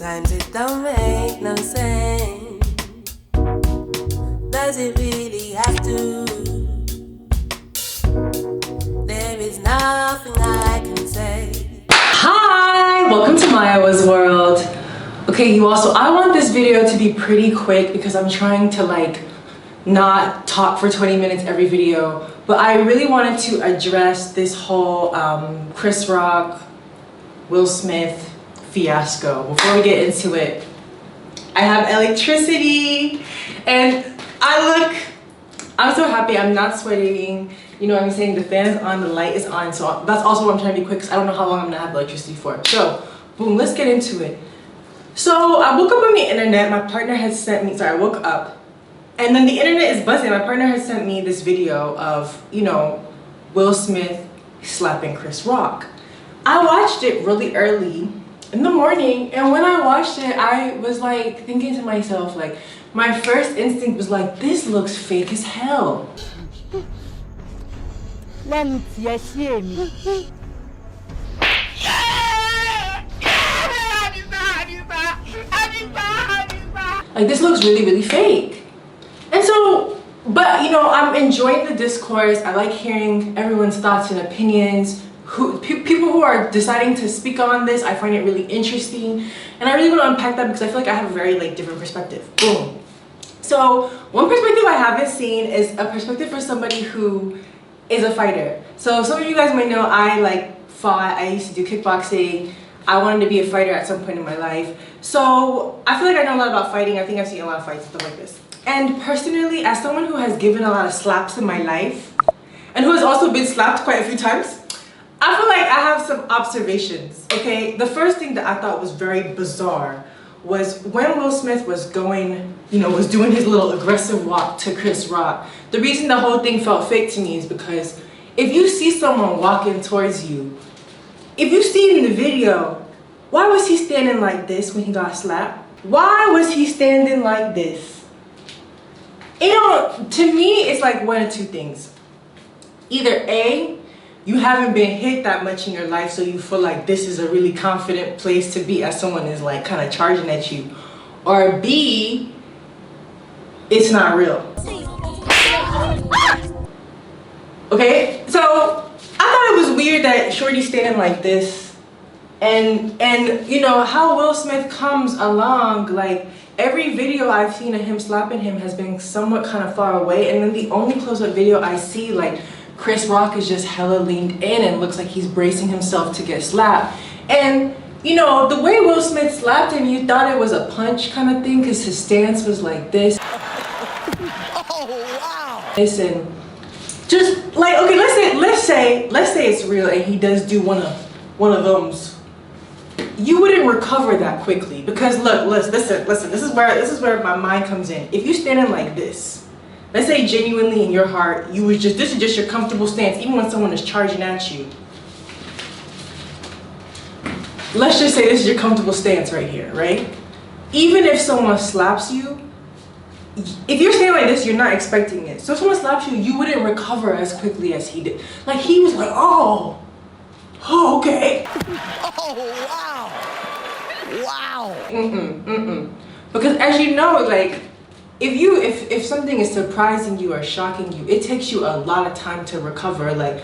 Sometimes it don't make no sense. Does it really have to? There is nothing I can say. Hi, welcome to Mayowa's world. Okay, you all, so I want this video to be pretty quick because I'm trying to not talk for 20 minutes every video, but I really wanted to address this whole Chris Rock, Will Smith fiasco. Before we get into it, I have electricity and I'm so happy. I'm not sweating. You know what I'm saying? The fan is on, the light is on, so that's also what I'm trying to be quick because I don't know how long I'm gonna have electricity for. So, boom, let's get into it. So, I woke up on the internet. My partner had sent me, I woke up and then the internet is buzzing. My partner had sent me this video of, you know, Will Smith slapping Chris Rock. I watched it really early in the morning, and when I watched it, I was thinking to myself, my first instinct was this looks fake as hell. This looks really fake. And so, but you know, I'm enjoying the discourse. I like hearing everyone's thoughts and opinions. People who are deciding to speak on this, I find it really interesting, and I really want to unpack that because I feel like I have a very different perspective. Boom. So one perspective I haven't seen is a perspective for somebody who is a fighter. So some of you guys might know I fought. I used to do kickboxing. I wanted to be a fighter at some point in my life. So I feel like I know a lot about fighting. I think I've seen a lot of fights and stuff like this. And personally, as someone who has given a lot of slaps in my life and who has also been slapped quite a few times, I feel like I have some observations, okay? The first thing that I thought was very bizarre was when Will Smith was going, was doing his little aggressive walk to Chris Rock. The reason the whole thing felt fake to me is because if you see someone walking towards you, if you see it in the video, why was he standing like this when he got slapped? Why was he standing like this? To me, it's one of two things. Either A, you haven't been hit that much in your life, so you feel like this is a really confident place to be as someone is kind of charging at you. Or B, it's not real. Okay, so I thought it was weird that Shorty's standing like this, and you know how Will Smith comes along, every video I've seen of him slapping him has been somewhat kind of far away, and then the only close-up video I see, Chris Rock is just hella leaned in and looks like he's bracing himself to get slapped. And you know, the way Will Smith slapped him, you thought it was a punch kind of thing because his stance was like this. Oh wow! Listen, just okay, let's say it's real and he does do one of those. You wouldn't recover that quickly because listen, this is where my mind comes in. If you're standing like this, let's say genuinely in your heart, this is just your comfortable stance, even when someone is charging at you. Let's just say this is your comfortable stance right here, right? Even if someone slaps you, if you're standing like this, you're not expecting it. So if someone slaps you, you wouldn't recover as quickly as he did. He was oh, okay. Oh, wow. Because as you know, if something is surprising you or shocking you, it takes you a lot of time to recover. Have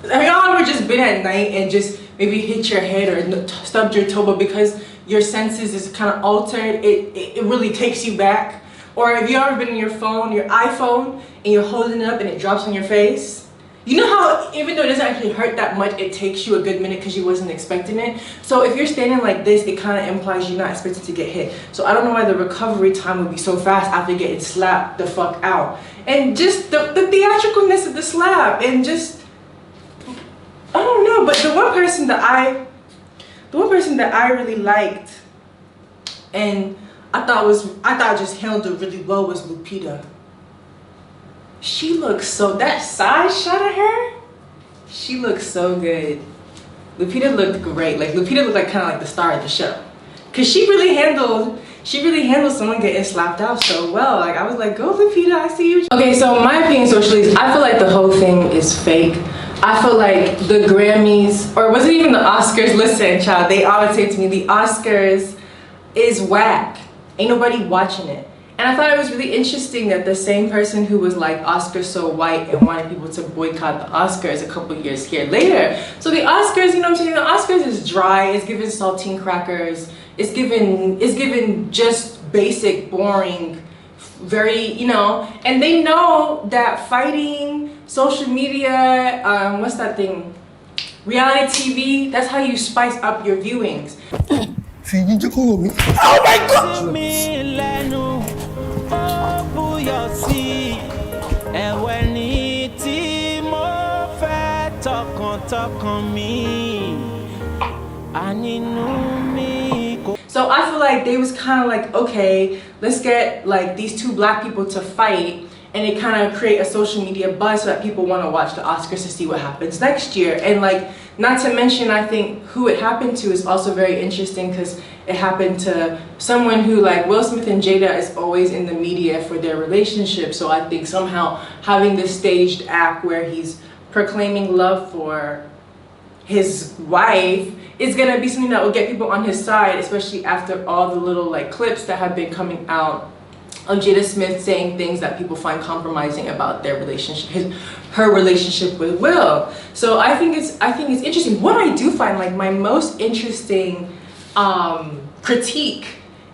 y'all ever just been at night and just maybe hit your head or stubbed your toe, but because your senses is kind of altered, it really takes you back? Or have you ever been in your iPhone, and you're holding it up and it drops on your face? You know how even though it doesn't actually hurt that much, it takes you a good minute because you wasn't expecting it? So if you're standing like this, it kind of implies you're not expected to get hit. So I don't know why the recovery time would be so fast after getting slapped the fuck out. And just the theatricalness of the slap, and just, I don't know, but the one person that I really liked and I thought just handled it really well was Lupita. She looks that side shot of her, she looks so good. Lupita looked great. Lupita looked kind of the star of the show, because she really handled someone getting slapped out so well. I was go Lupita, I see you. Okay, so my opinion socially is I feel like the whole thing is fake. I feel like the Grammys, or was it even the Oscars? Listen, child, they always say to me, the Oscars is whack. Ain't nobody watching it. And I thought it was really interesting that the same person who was like, Oscars so white and wanted people to boycott the Oscars a couple years here later. So the Oscars, you know what I'm saying? The Oscars is dry, it's giving saltine crackers, it's giving just basic, boring, very, you know, and they know that fighting social media, what's that thing? Reality TV, that's how you spice up your viewings. Oh my God! So I feel like they was kind of like, okay, let's get like these two black people to fight, and it kind of create a social media buzz so that people want to watch the Oscars to see what happens next year. And like, not to mention, I think who it happened to is also very interesting because it happened to someone who, like Will Smith and Jada, is always in the media for their relationship. So I think somehow having this staged act where he's proclaiming love for his wife is gonna be something that will get people on his side, especially after all the little like clips that have been coming out of Jada Smith saying things that people find compromising about their relationship, her relationship with Will. So I think it's interesting. What I do find like my most interesting critique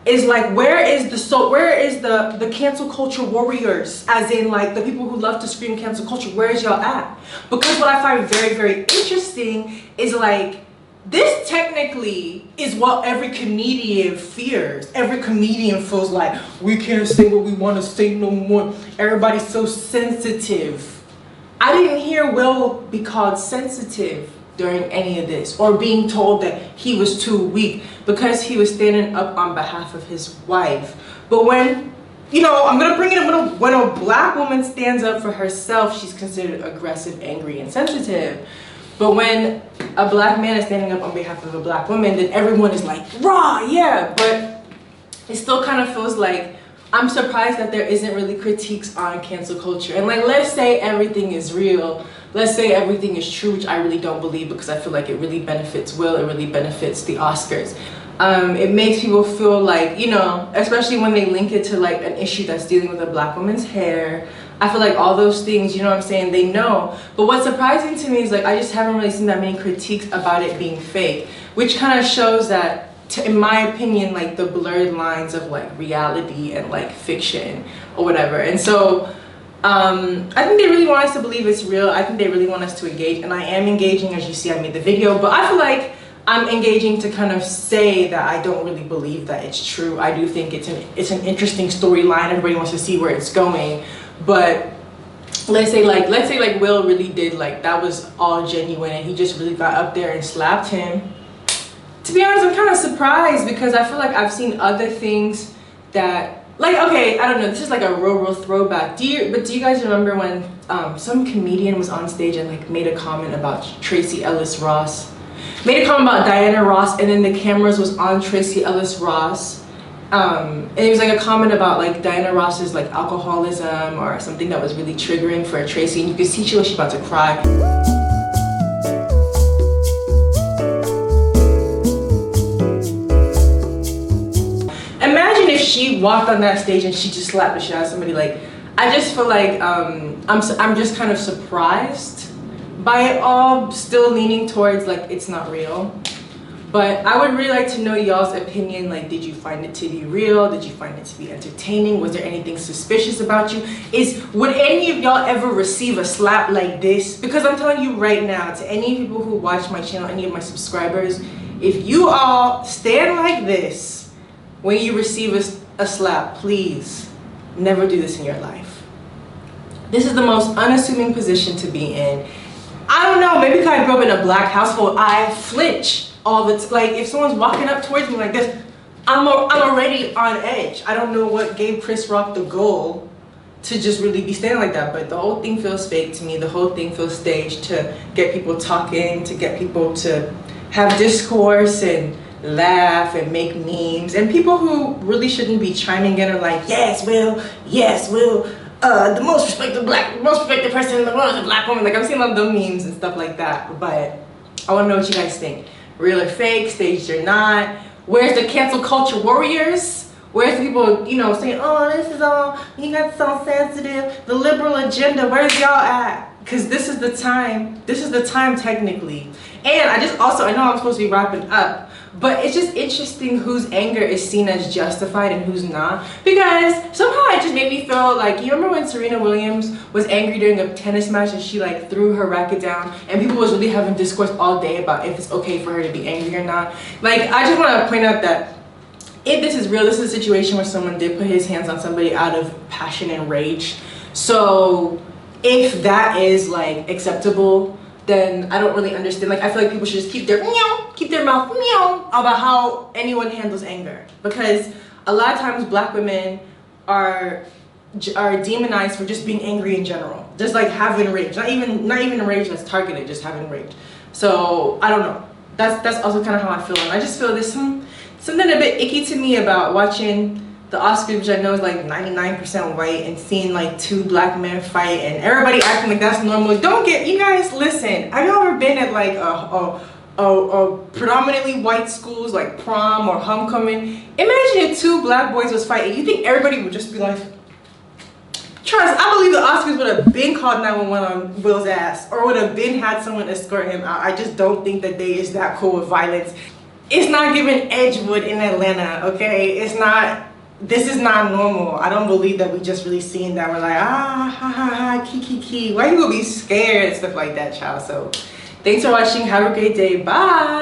is like, where is the cancel culture warriors, as in like the people who love to scream cancel culture? Where is y'all at? Because what I find very, very interesting is like, this technically is what every comedian fears. Every comedian feels like, we can't say what we want to say no more. Everybody's so sensitive. I didn't hear Will be called sensitive during any of this, or being told that he was too weak because he was standing up on behalf of his wife. But when, you know, I'm gonna bring it up, when a black woman stands up for herself, she's considered aggressive, angry, and sensitive. But when a black man is standing up on behalf of a black woman, then everyone is like, rah, yeah. But it still kind of feels like, I'm surprised that there isn't really critiques on cancel culture. And like, let's say everything is real. Let's say everything is true, which I really don't believe, because I feel like it really benefits Will, it really benefits the Oscars. It makes people feel like, you know, especially when they link it to like an issue that's dealing with a black woman's hair. I feel like all those things, you know what I'm saying, they know. But what's surprising to me is like, I just haven't really seen that many critiques about it being fake, which kind of shows that, in my opinion, like the blurred lines of like reality and like fiction or whatever. And so I think they really want us to believe it's real. I think they really want us to engage, and I am engaging. As you see, I made the video, but I feel like I'm engaging to kind of say that I don't really believe that it's true. I do think it's an interesting storyline. Everybody wants to see where it's going. But let's say like Will really did, like, that was all genuine and he just really got up there and slapped him. To be honest, I'm kind of surprised, because I feel like I've seen other things that, like, okay, I don't know, this is like a real throwback. Do you guys remember when some comedian was on stage and like made a comment about Tracee Ellis Ross? Made a comment about Diana Ross, and then the cameras was on Tracee Ellis Ross. And it was like a comment about like Diana Ross's like alcoholism or something that was really triggering for Tracee, and you could see she was about to cry. Imagine if she walked on that stage and she just slapped the shit out of somebody. Like, I just feel like I'm just kind of surprised by it all, still leaning towards like it's not real. But I would really like to know y'all's opinion. Like, did you find it to be real? Did you find it to be entertaining? Was there anything suspicious about you? Would any of y'all ever receive a slap like this? Because I'm telling you right now, to any people who watch my channel, any of my subscribers, if you all stand like this when you receive a slap, please never do this in your life. This is the most unassuming position to be in. I don't know, maybe because I grew up in a black household, I flinch all the time. Like, if someone's walking up towards me like this, I'm already on edge. I don't know what gave Chris Rock the goal to just really be standing like that, but the whole thing feels fake to me. The whole thing feels staged to get people talking, to get people to have discourse and laugh and make memes. And people who really shouldn't be chiming in are like, yes, Will, the most respected person in the world is a black woman. Like, I'm seeing all the memes and stuff like that. But I want to know what you guys think. Real or fake, staged or not. Where's the cancel culture warriors? Where's the people, you know, saying, oh, this is all, you got so sensitive, the liberal agenda, where's y'all at? Because this is the time technically. And I know I'm supposed to be wrapping up, but it's just interesting whose anger is seen as justified and who's not. Because somehow it just made me feel like, you remember when Serena Williams was angry during a tennis match and she like threw her racket down and people was really having discourse all day about if it's okay for her to be angry or not. Like, I just want to point out that if this is real, this is a situation where someone did put his hands on somebody out of passion and rage. So if that is like acceptable, then I don't really understand. Like, I feel like people should just keep their mouth about how anyone handles anger, because a lot of times black women are demonized for just being angry in general, just like having rage, not even rage that's targeted, just having rage. So I don't know, that's also kind of how I feel, and I just feel there's something a bit icky to me about watching the Oscars, which I know is like 99% white, and seeing like two black men fight and everybody acting like that's normal. You guys, listen, have you ever been at like a predominantly white schools like prom or homecoming? Imagine if two black boys was fighting. You think everybody would just be like, trust, I believe the Oscars would have been called 911 on Will's ass, or would have been had someone escort him out. I just don't think that they is that cool with violence. It's not giving Edgewood in Atlanta, okay? It's not. This is not normal. I don't believe that we just really seen that. We're like, ha ha ha, ki. Why you gonna be scared and stuff like that, child? So thanks for watching. Have a great day. Bye.